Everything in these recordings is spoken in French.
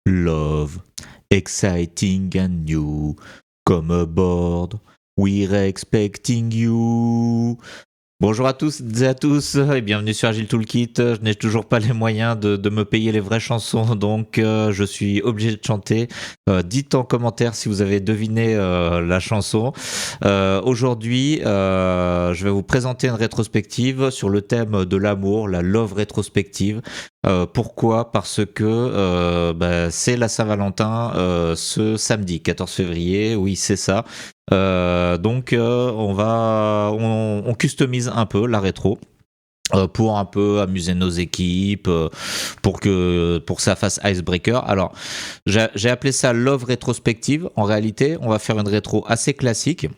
Love, exciting and new. Come aboard, we're expecting you. Bonjour à tous et à tous et bienvenue sur Agile Toolkit. Je n'ai toujours pas les moyens de me payer les vraies chansons, donc je suis obligé de chanter. Dites en commentaire si vous avez deviné la chanson. Aujourd'hui, je vais vous présenter une rétrospective sur le thème de l'amour, la love rétrospective. Pourquoi ? Parce que c'est la Saint-Valentin ce samedi 14 février, oui c'est ça. Donc on customise un peu la rétro pour un peu amuser nos équipes, pour que ça fasse icebreaker. Alors j'ai appelé ça Love rétrospective. En réalité, on va faire une rétro assez classique.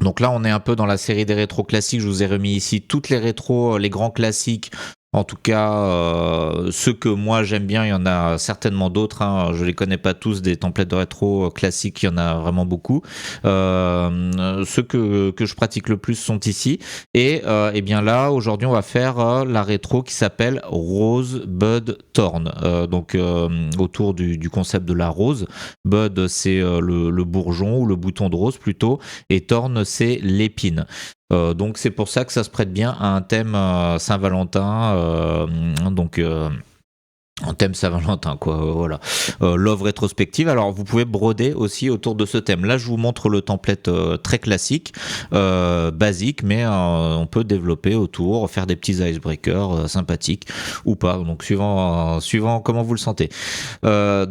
Donc là, on est un peu dans la série des rétros classiques. Je vous ai remis ici toutes les rétros, les grands classiques. En tout cas, ceux que moi j'aime bien, il y en a certainement d'autres. Je les connais pas tous, des templates de rétro classiques, il y en a vraiment beaucoup. Ceux que je pratique le plus sont ici. Et bien là, aujourd'hui, on va faire la rétro qui s'appelle Rose, Bud, Thorn. Donc autour du concept de la rose. Bud, c'est le bourgeon ou le bouton de rose plutôt. Et Thorn, c'est l'épine. Donc c'est pour ça que ça se prête bien à un thème Saint-Valentin, un thème Saint-Valentin quoi, voilà. Love rétrospective, alors vous pouvez broder aussi autour de ce thème. Là je vous montre le template très classique, basique, mais on peut développer autour, faire des petits icebreakers sympathiques ou pas, donc suivant comment vous le sentez. Alors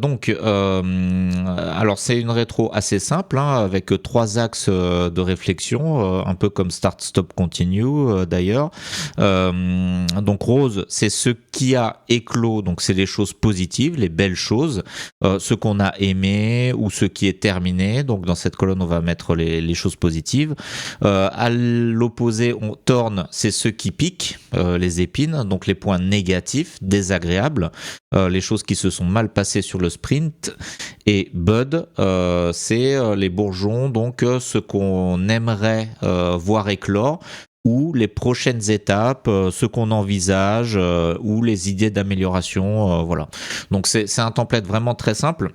c'est une rétro assez simple, avec 3 axes de réflexion, un peu comme Start, Stop, Continue d'ailleurs. Donc Rose, c'est ce qui a éclos, donc c'est les choses positives, les belles choses, ce qu'on a aimé ou ce qui est terminé. Donc dans cette colonne, on va mettre les choses positives. À l'opposé, on Thorn, c'est ce qui pique, les épines, donc les points négatifs, désagréables, les choses qui se sont mal passées sur le sprint. Et Bud, c'est les bourgeons, donc ce qu'on aimerait voir éclore, ou les prochaines étapes, ce qu'on envisage, ou les idées d'amélioration, voilà. Donc c'est un template vraiment très simple.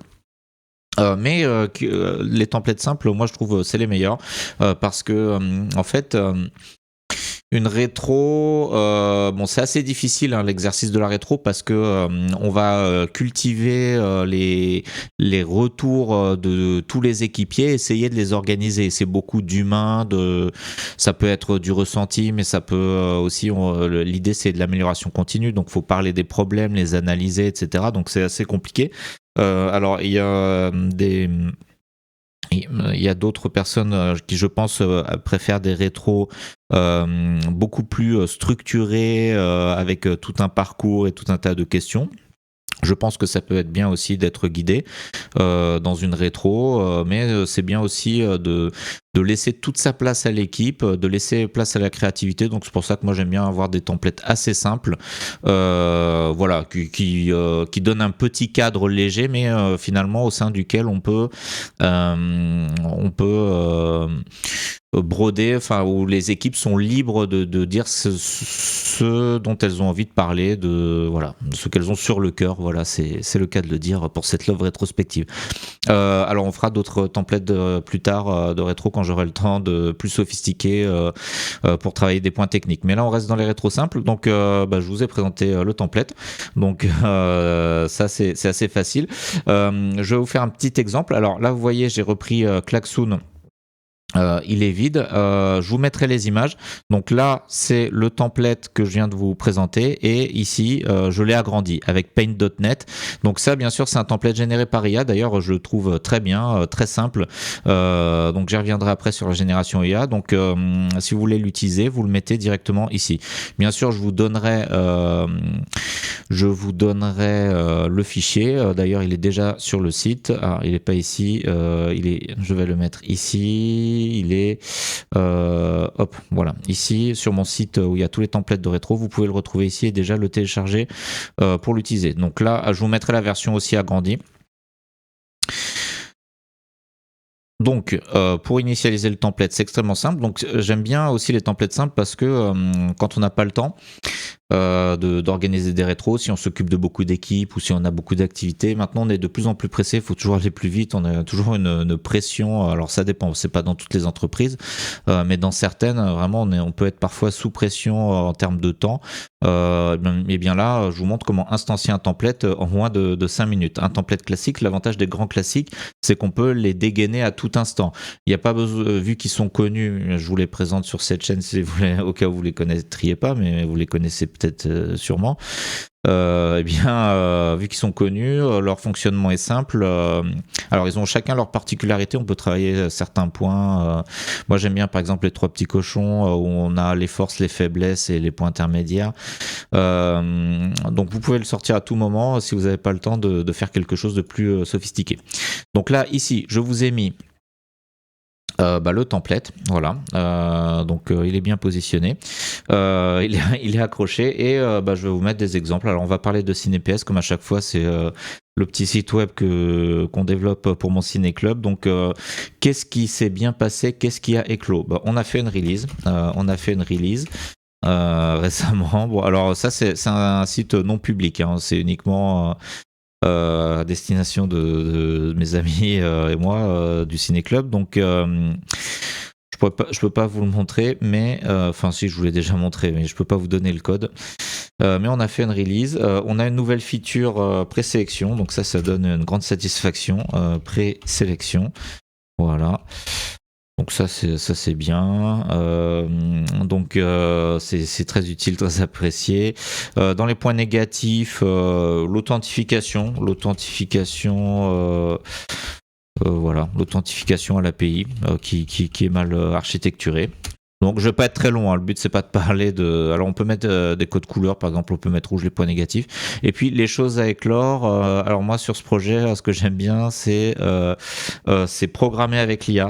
Mais les templates simples, moi je trouve c'est les meilleurs, parce que en fait une rétro, bon c'est assez difficile l'exercice de la rétro, parce que on va cultiver les retours de tous les équipiers, essayer de les organiser. C'est beaucoup d'humains, ça peut être du ressenti, mais ça peut aussi, l'idée c'est de l'amélioration continue, donc faut parler des problèmes, les analyser, etc. Donc c'est assez compliqué. Alors il y a d'autres personnes qui, je pense, préfèrent des rétros beaucoup plus structurés, avec tout un parcours et tout un tas de questions. Je pense que ça peut être bien aussi d'être guidé dans une rétro, mais c'est bien aussi de laisser toute sa place à l'équipe, de laisser place à la créativité. Donc c'est pour ça que moi j'aime bien avoir des templates assez simples, voilà, qui donnent un petit cadre léger, mais finalement au sein duquel on peut broder, enfin où les équipes sont libres de dire ce dont elles ont envie de parler, voilà, ce qu'elles ont sur le cœur. Voilà, c'est le cas de le dire pour cette love rétrospective. Alors on fera d'autres templates plus tard de rétro quand j'aurai le temps, de plus sophistiqués, pour travailler des points techniques. Mais là on reste dans les rétros simples, donc je vous ai présenté le template. Donc ça c'est assez facile. Je vais vous faire un petit exemple. Alors là vous voyez, j'ai repris Klaxoon. Il est vide, je vous mettrai les images. Donc là c'est le template que je viens de vous présenter, et ici je l'ai agrandi avec Paint.net. Donc ça bien sûr c'est un template généré par IA, d'ailleurs je le trouve très bien, très simple, donc j'y reviendrai après sur la génération IA. Donc si vous voulez l'utiliser, vous le mettez directement ici. Bien sûr je vous donnerai le fichier, d'ailleurs il est déjà sur le site. Il n'est pas ici, je vais le mettre ici. Il est voilà, ici sur mon site où il y a tous les templates de rétro. Vous pouvez le retrouver ici et déjà le télécharger pour l'utiliser. Donc là je vous mettrai la version aussi agrandie. Donc, pour initialiser le template, c'est extrêmement simple. Donc, j'aime bien aussi les templates simples parce que quand on n'a pas le temps d'organiser des rétros, si on s'occupe de beaucoup d'équipes ou si on a beaucoup d'activités, maintenant on est de plus en plus pressé, il faut toujours aller plus vite, on a toujours une pression. Alors ça dépend, c'est pas dans toutes les entreprises, mais dans certaines, vraiment, on peut être parfois sous pression en termes de temps. Et bien là, je vous montre comment instancier un template en moins de 5 minutes. Un template classique, l'avantage des grands classiques, c'est qu'on peut les dégainer à tout instant. Il n'y a pas besoin, vu qu'ils sont connus, je vous les présente sur cette chaîne si vous au cas où vous les connaîtriez pas, mais vous les connaissez peut-être sûrement. Vu qu'ils sont connus, leur fonctionnement est simple. Alors ils ont chacun leur particularité, on peut travailler certains points. Moi j'aime bien par exemple les 3 petits cochons où on a les forces, les faiblesses et les points intermédiaires. Donc vous pouvez le sortir à tout moment si vous n'avez pas le temps de faire quelque chose de plus sophistiqué. Donc là ici je vous ai mis le template, voilà. Donc il est bien positionné, il est accroché et je vais vous mettre des exemples. Alors on va parler de CinéPS comme à chaque fois, c'est le petit site web qu'on développe pour mon Ciné Club. Donc qu'est-ce qui s'est bien passé, qu'est-ce qui a éclos? On a fait une release, récemment. Bon, alors ça c'est un site non public, hein, c'est uniquement à destination de mes amis et moi du Ciné Club. Donc je peux pas vous le montrer, mais enfin si, je vous l'ai déjà montré, mais je peux pas vous donner le code. Mais on a fait une release, on a une nouvelle feature présélection, donc ça donne une grande satisfaction. Présélection, voilà. Donc ça c'est bien. Donc c'est très utile, très apprécié. Dans les points négatifs, l'authentification, voilà, l'authentification à l'API qui est mal architecturée. Donc je vais pas être très long, hein. Le but c'est pas de parler de... Alors on peut mettre des codes couleurs, par exemple on peut mettre rouge les points négatifs. Et puis les choses à éclore, alors moi sur ce projet, ce que j'aime bien c'est programmer avec l'IA.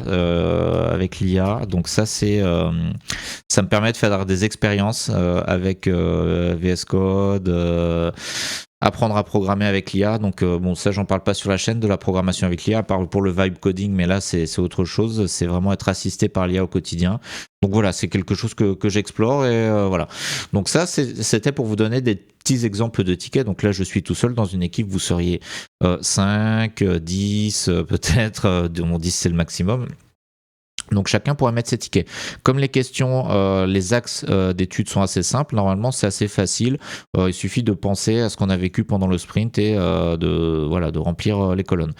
Donc ça ça me permet de faire des expériences avec VS Code, apprendre à programmer avec l'IA. Donc ça j'en parle pas sur la chaîne de la programmation avec l'IA, à part pour le vibe coding, mais là c'est autre chose, c'est vraiment être assisté par l'IA au quotidien. Donc voilà, c'est quelque chose que j'explore et voilà. Donc ça c'était pour vous donner des petits exemples de tickets. Donc là je suis tout seul dans une équipe, vous seriez 5, 10 peut-être, 10 c'est le maximum. Donc chacun pourra mettre ses tickets. Comme les questions, les axes d'études sont assez simples, normalement c'est assez facile. Il suffit de penser à ce qu'on a vécu pendant le sprint et de remplir les colonnes.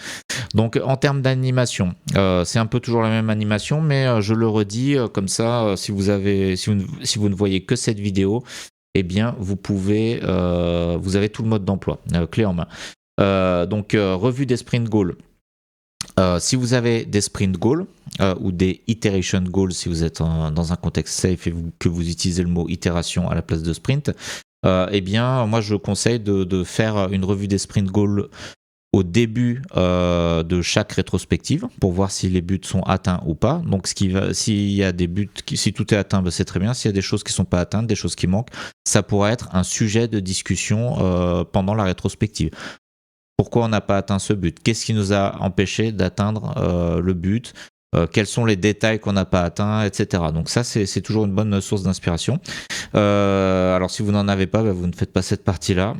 Donc en termes d'animation, c'est un peu toujours la même animation, mais je le redis comme ça, si vous ne voyez que cette vidéo, eh bien vous avez tout le mode d'emploi, clé en main. Donc revue des sprint goals. Si vous avez des sprint goals ou des iteration goals, si vous êtes dans un contexte safe et que vous utilisez le mot itération à la place de sprint, eh bien, moi je conseille de faire une revue des sprint goals au début de chaque rétrospective pour voir si les buts sont atteints ou pas. Donc s'il y a des buts, si tout est atteint, c'est très bien. S'il y a des choses qui sont pas atteintes, des choses qui manquent, ça pourrait être un sujet de discussion pendant la rétrospective. Pourquoi on n'a pas atteint ce but? Qu'est-ce qui nous a empêché d'atteindre le but? Quels sont les détails qu'on n'a pas atteints, etc. Donc ça, c'est toujours une bonne source d'inspiration. Alors si vous n'en avez pas, vous ne faites pas cette partie-là.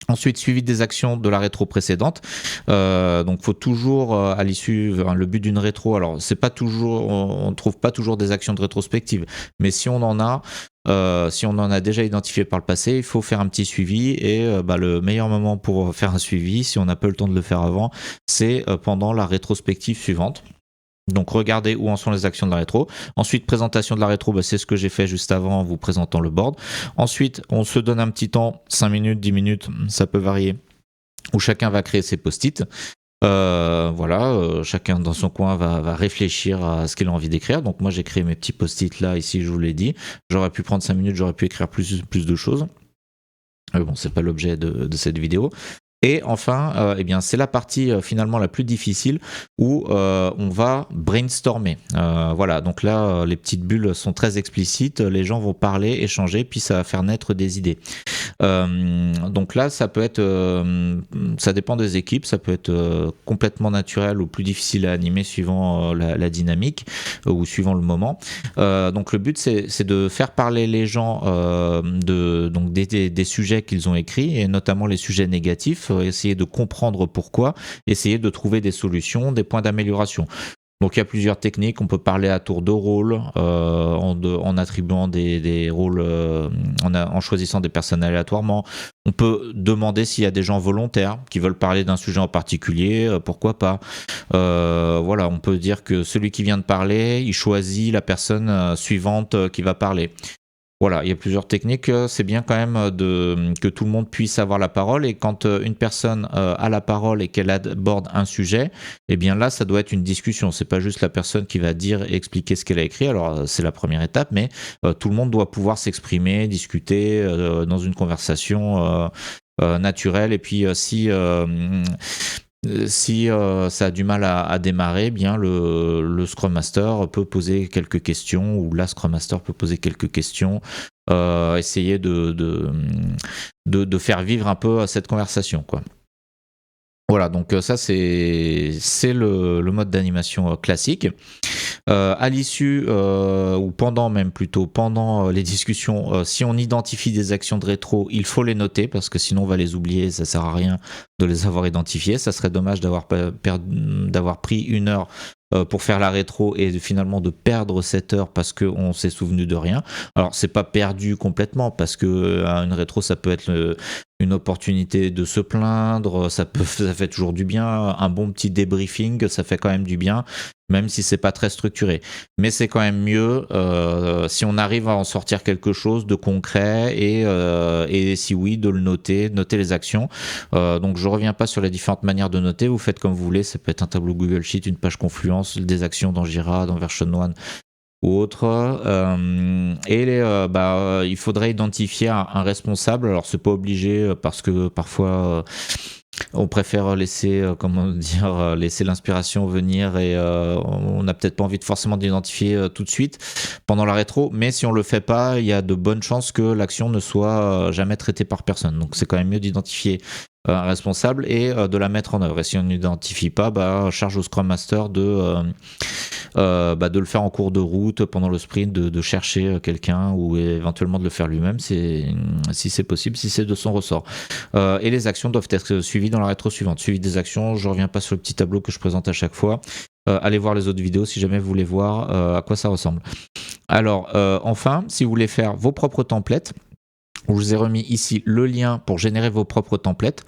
Ensuite, suivi des actions de la rétro précédente. Donc, faut toujours à l'issue, le but d'une rétro. Alors, c'est pas toujours, on trouve pas toujours des actions de rétrospective, mais si on en a déjà identifié par le passé, il faut faire un petit suivi et le meilleur moment pour faire un suivi, si on n'a pas le temps de le faire avant, c'est pendant la rétrospective suivante. Donc regardez où en sont les actions de la rétro. Ensuite, présentation de la rétro, c'est ce que j'ai fait juste avant en vous présentant le board. Ensuite, on se donne un petit temps, 5 minutes, 10 minutes, ça peut varier, où chacun va créer ses post-it. Chacun dans son coin va réfléchir à ce qu'il a envie d'écrire. Donc moi j'ai créé mes petits post-it là, ici je vous l'ai dit. J'aurais pu prendre 5 minutes, j'aurais pu écrire plus de choses. Bon, c'est pas l'objet de cette vidéo. Et enfin, c'est la partie finalement la plus difficile où on va brainstormer. Voilà, donc là, les petites bulles sont très explicites, les gens vont parler, échanger, puis ça va faire naître des idées. Donc là, ça peut être, ça dépend des équipes, ça peut être complètement naturel ou plus difficile à animer suivant la dynamique ou suivant le moment. Donc le but, c'est de faire parler les gens donc des sujets qu'ils ont écrits, et notamment les sujets négatifs, essayer de comprendre pourquoi, essayer de trouver des solutions, des points d'amélioration. Donc il y a plusieurs techniques, on peut parler à tour de rôle, en attribuant des rôles, en choisissant des personnes aléatoirement. On peut demander s'il y a des gens volontaires qui veulent parler d'un sujet en particulier, pourquoi pas. Voilà, on peut dire que celui qui vient de parler, il choisit la personne suivante qui va parler. Voilà, il y a plusieurs techniques. C'est bien quand même que tout le monde puisse avoir la parole. Et quand une personne a la parole et qu'elle aborde un sujet, eh bien là, ça doit être une discussion. C'est pas juste la personne qui va dire et expliquer ce qu'elle a écrit. Alors c'est la première étape, mais tout le monde doit pouvoir s'exprimer, discuter dans une conversation naturelle. Et puis si ça a du mal à démarrer, eh bien le Scrum Master peut poser quelques questions, ou la Scrum Master peut poser quelques questions, essayer de faire vivre un peu cette conversation, quoi. Voilà, donc ça c'est le mode d'animation classique. À l'issue, ou pendant même plutôt, pendant les discussions, si on identifie des actions de rétro, il faut les noter, parce que sinon on va les oublier, ça sert à rien de les avoir identifiées. Ça serait dommage d'avoir pris 1 heure pour faire la rétro et finalement de perdre 7 heures parce qu'on s'est souvenu de rien. Alors c'est pas perdu complètement, parce que une rétro, ça peut être une opportunité de se plaindre, ça fait toujours du bien. Un bon petit débriefing, ça fait quand même du bien, même si c'est pas très structuré. Mais c'est quand même mieux si on arrive à en sortir quelque chose de concret, et si oui, de le noter les actions. Donc je reviens pas sur les différentes manières de noter, vous faites comme vous voulez, ça peut être un tableau Google Sheet, une page Confluence, des actions dans Jira, dans Version 1 ou autre. Il faudrait identifier un responsable. Alors c'est pas obligé, parce que parfois on préfère laisser l'inspiration venir, et on n'a peut-être pas envie forcément d'identifier tout de suite pendant la rétro, mais si on le fait pas, il y a de bonnes chances que l'action ne soit jamais traitée par personne. Donc c'est quand même mieux d'identifier un responsable et de la mettre en œuvre. Et si on n'identifie pas, charge au Scrum Master de le faire en cours de route pendant le sprint, de chercher quelqu'un, ou éventuellement de le faire lui-même si c'est possible, si c'est de son ressort. Et les actions doivent être suivies dans la rétro suivante. Suivi des actions, je reviens pas sur le petit tableau que je présente à chaque fois. Allez voir les autres vidéos si jamais vous voulez voir à quoi ça ressemble. Alors enfin, si vous voulez faire vos propres templates, je vous ai remis ici le lien pour générer vos propres templates.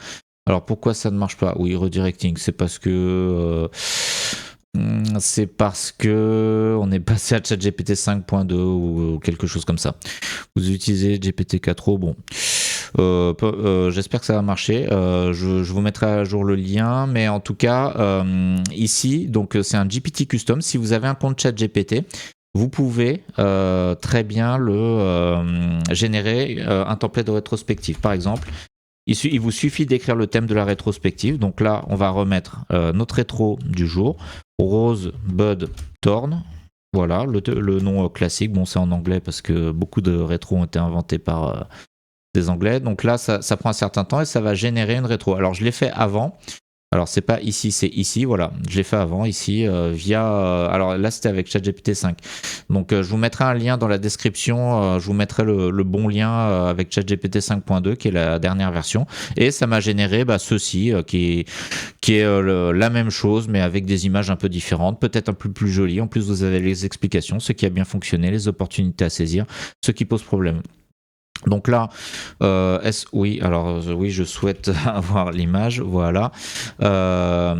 Alors pourquoi ça ne marche pas? Oui, redirecting, c'est parce que on est passé à ChatGPT 5.2 ou quelque chose comme ça. Vous utilisez GPT-4o, bon. J'espère que ça va marcher. Je vous mettrai à jour le lien, mais en tout cas, ici, donc c'est un GPT custom. Si vous avez un compte ChatGPT, vous pouvez très bien générer un template de rétrospective. Par exemple, il vous suffit d'écrire le thème de la rétrospective. Donc là, on va remettre notre rétro du jour, Rose, Bud, Thorn. Voilà, le nom classique. Bon, c'est en anglais parce que beaucoup de rétros ont été inventés par des Anglais. Donc là, ça prend un certain temps et ça va générer une rétro. Alors, je l'ai fait avant. Alors, c'est pas ici, c'est ici. Voilà, je l'ai fait avant, ici, via... alors là, c'était avec ChatGPT 5. Donc, je vous mettrai un lien dans la description. Je vous mettrai le bon lien avec ChatGPT 5.2, qui est la dernière version. Et ça m'a généré ceci, qui est la même chose, mais avec des images un peu différentes, peut-être un peu plus jolies. En plus, vous avez les explications, ce qui a bien fonctionné, les opportunités à saisir, ce qui pose problème. Donc là, oui, je souhaite avoir l'image, voilà. Ah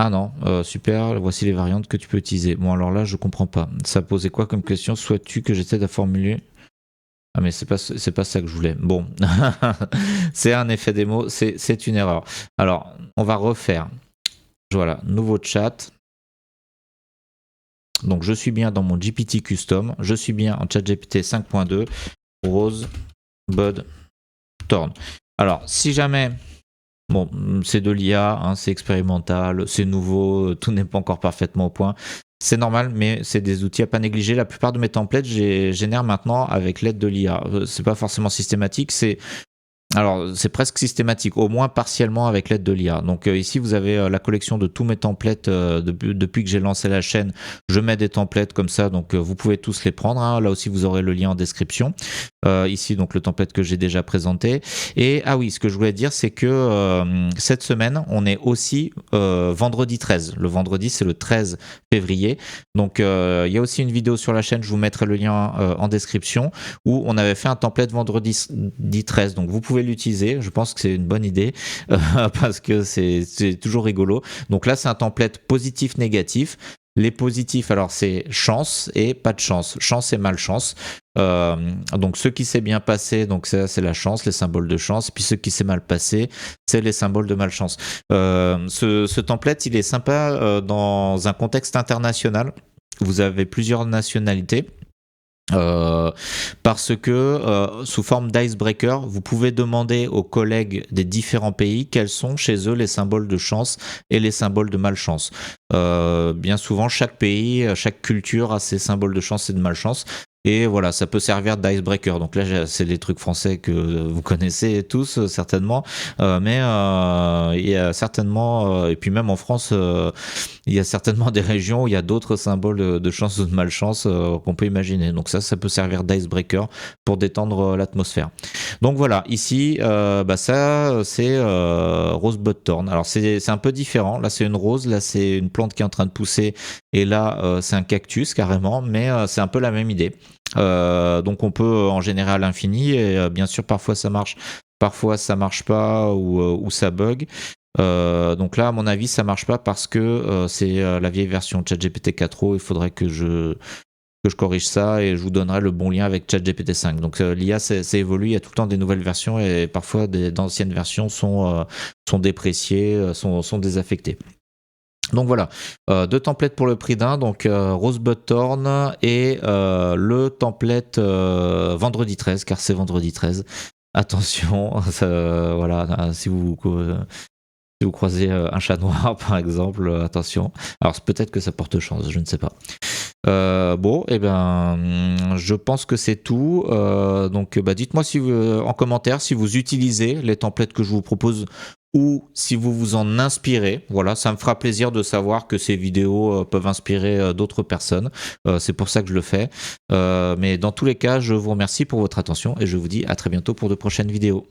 non, super, voici les variantes que tu peux utiliser. Bon, alors là, je comprends pas. Ça posait quoi comme question? Souhaites-tu que j'essaie à formuler? Ah, mais c'est pas ça que je voulais. Bon, c'est un effet démo, c'est une erreur. Alors, on va refaire. Voilà, nouveau chat. Donc, je suis bien dans mon GPT custom, je suis bien en ChatGPT 5.2. Rose, Bud, Thorn. Alors, si jamais, bon, c'est de l'IA, hein, c'est expérimental, c'est nouveau, tout n'est pas encore parfaitement au point, c'est normal, mais c'est des outils à pas négliger. La plupart de mes templates, je génère maintenant avec l'aide de l'IA. C'est pas forcément systématique, c'est Alors, c'est presque systématique, au moins partiellement avec l'aide de l'IA. Donc ici, vous avez la collection de tous mes templates depuis que j'ai lancé la chaîne. Je mets des templates comme ça, donc vous pouvez tous les prendre. Hein. Là aussi, vous aurez le lien en description. Ici, donc le template que j'ai déjà présenté. Et ah oui, ce que je voulais dire, c'est que cette semaine, on est aussi vendredi 13. Le vendredi, c'est le 13 février. Donc il y a aussi une vidéo sur la chaîne, je vous mettrai le lien en description, où on avait fait un template vendredi 13. Donc vous pouvez l'utiliser, je pense que c'est une bonne idée parce que c'est toujours rigolo. Donc là, c'est un template positif-négatif. Les positifs, alors c'est chance et pas de chance. Chance et malchance. Donc ce qui s'est bien passé, donc ça c'est la chance, les symboles de chance. Et puis ce qui s'est mal passé, c'est les symboles de malchance. Ce template, il est sympa dans un contexte international. Vous avez plusieurs nationalités. Parce que sous forme d'icebreaker, vous pouvez demander aux collègues des différents pays quels sont chez eux les symboles de chance et les symboles de malchance. Bien souvent, chaque pays, chaque culture a ses symboles de chance et de malchance. Et voilà, ça peut servir d'icebreaker. Donc là, c'est des trucs français que vous connaissez tous certainement, mais il y a certainement, et puis même en France, il y a certainement des régions où il y a d'autres symboles de chance ou de malchance qu'on peut imaginer. Donc ça peut servir d'icebreaker pour détendre l'atmosphère. Donc voilà, ici, ça c'est Rosebud Thorn. Alors c'est un peu différent. Là c'est une rose, là c'est une plante qui est en train de pousser, et là c'est un cactus carrément, mais c'est un peu la même idée. Donc on peut en générer à l'infini, et bien sûr parfois ça marche, parfois ça marche pas, ou ça bug. Donc là, à mon avis, ça marche pas parce que c'est la vieille version ChatGPT 4o. Il faudrait que je corrige ça, et je vous donnerai le bon lien avec ChatGPT 5. Donc l'IA, c'est évolue, il y a tout le temps des nouvelles versions, et parfois d'anciennes versions sont dépréciées, sont désaffectées. Donc voilà, deux templates pour le prix d'un, donc Rosebud Thorn et le template vendredi 13, car c'est vendredi 13. Attention, voilà, si vous croisez un chat noir par exemple, attention. Alors peut-être que ça porte chance, je ne sais pas. Bon, et je pense que c'est tout. Donc dites-moi en commentaire si vous utilisez les templates que je vous propose, ou si vous vous en inspirez. Voilà, ça me fera plaisir de savoir que ces vidéos peuvent inspirer d'autres personnes. C'est pour ça que je le fais. Mais dans tous les cas, je vous remercie pour votre attention, et je vous dis à très bientôt pour de prochaines vidéos.